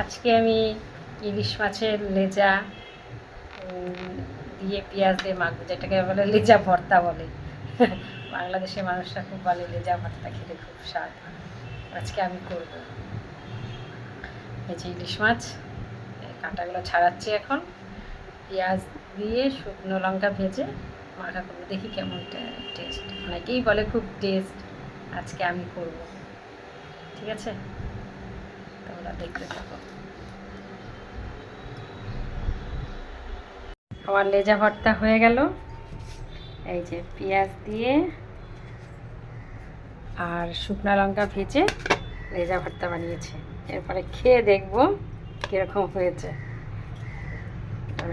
আজকে আমি ইলিশ মাছের লেজা দিয়ে পেঁয়াজ দিয়ে মাখবো, যেটাকে বলে লেজা ভর্তা বলে। বাংলাদেশের মানুষরা খুব বলে লেজা ভর্তা খেতে খুব স্বাদ। আজকে আমি করব। এই যে ইলিশ মাছ, কাঁটাগুলো ছাড়াচ্ছি এখন। পেঁয়াজ দিয়ে শুকনো লঙ্কা ভেজে মাখা করবো, দেখি কেমন টেস্ট। অনেকেই বলে খুব টেস্ট, আজকে আমি করব। ঠিক আছে, তোমরা দেখতে থাকো। আমার লেজা ভর্তা হয়ে গেল। এই যে পেঁয়াজ দিয়ে আর শুকনো লঙ্কা ভেজে লেজা ভর্তা বানিয়েছে। এরপরে খেয়ে দেখবো কীরকম হয়েছে।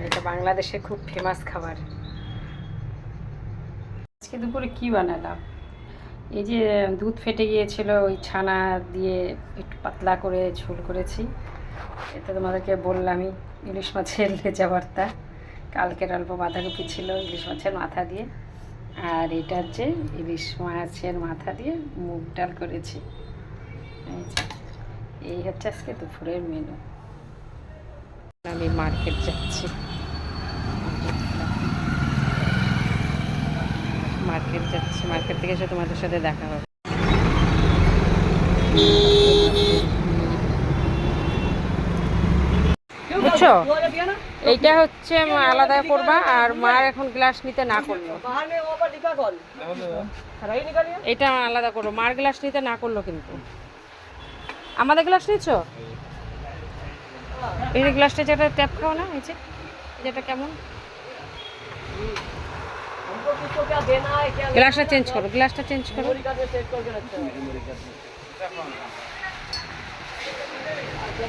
এটা বাংলাদেশে খুব ফেমাস খাবার। আজকে দুপুরে কি বানালাম, এই যে দুধ ফেটে গিয়েছিল, ওই ছানা দিয়ে একটু পাতলা করে ঝোল করেছি। এতে তোমাদেরকে বললামই ইলিশ মাছের লেজা ভর্তা। কালকের অল্প বাঁধাকপি ছিল ইলিশ মাছের মাথা দিয়ে, আর এটা হচ্ছে ইলিশ মাছের মাথা দিয়ে মুগ ডাল করেছি। এই হচ্ছে আজকে দুপুরের মেনু। আমি মার্কেট যাচ্ছি, মার্কেট থেকে এসে তোমাদের সাথে দেখা হবে। বুঝছো, এইটা হচ্ছে আলাদা করবা, আর মা এখন গ্লাস নিতে না করলো, এটা আলাদা করবো। মার গ্লাস নিতে না করলো, কিন্তু আমাদের গ্লাস নিচ্ছ। এই গ্লাসটা যেটা ট্যাপ খাও না, এই যে যেটা কেমন, গ্লাসটা চেঞ্জ করো, গ্লাসটা চেঞ্জ করো।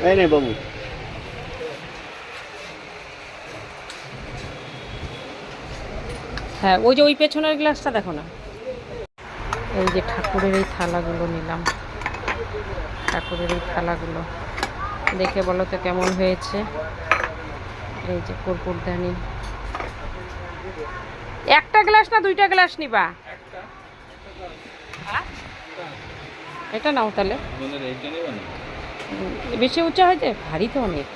এই নে বাবু, হ্যাঁ ওই যে ওই পেছনের গ্লাসটা দেখো না। এই যে ঠাকুরের এই থালাগুলো নিলাম, ঠাকুরের এই থালাগুলো দেখে বলো তো কেমন হয়েছে। এই যে কর্পূরদানি। একটা গ্লাস না দুইটা গ্লাস নিবা? এটা নাও তাহলে। বেশি উঁচা হয়েছে, ভারী তো অনেক।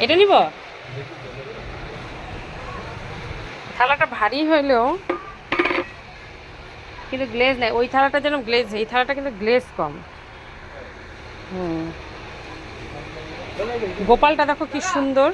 এটা নিব। থালাটা ভারী হইলেও কিন্তু গ্লেজ নেই। ওই থালাটা যেন গ্লেজ, এই থালাটা কিন্তু গ্লেজ কম। গোপালটা দেখো কি সুন্দর।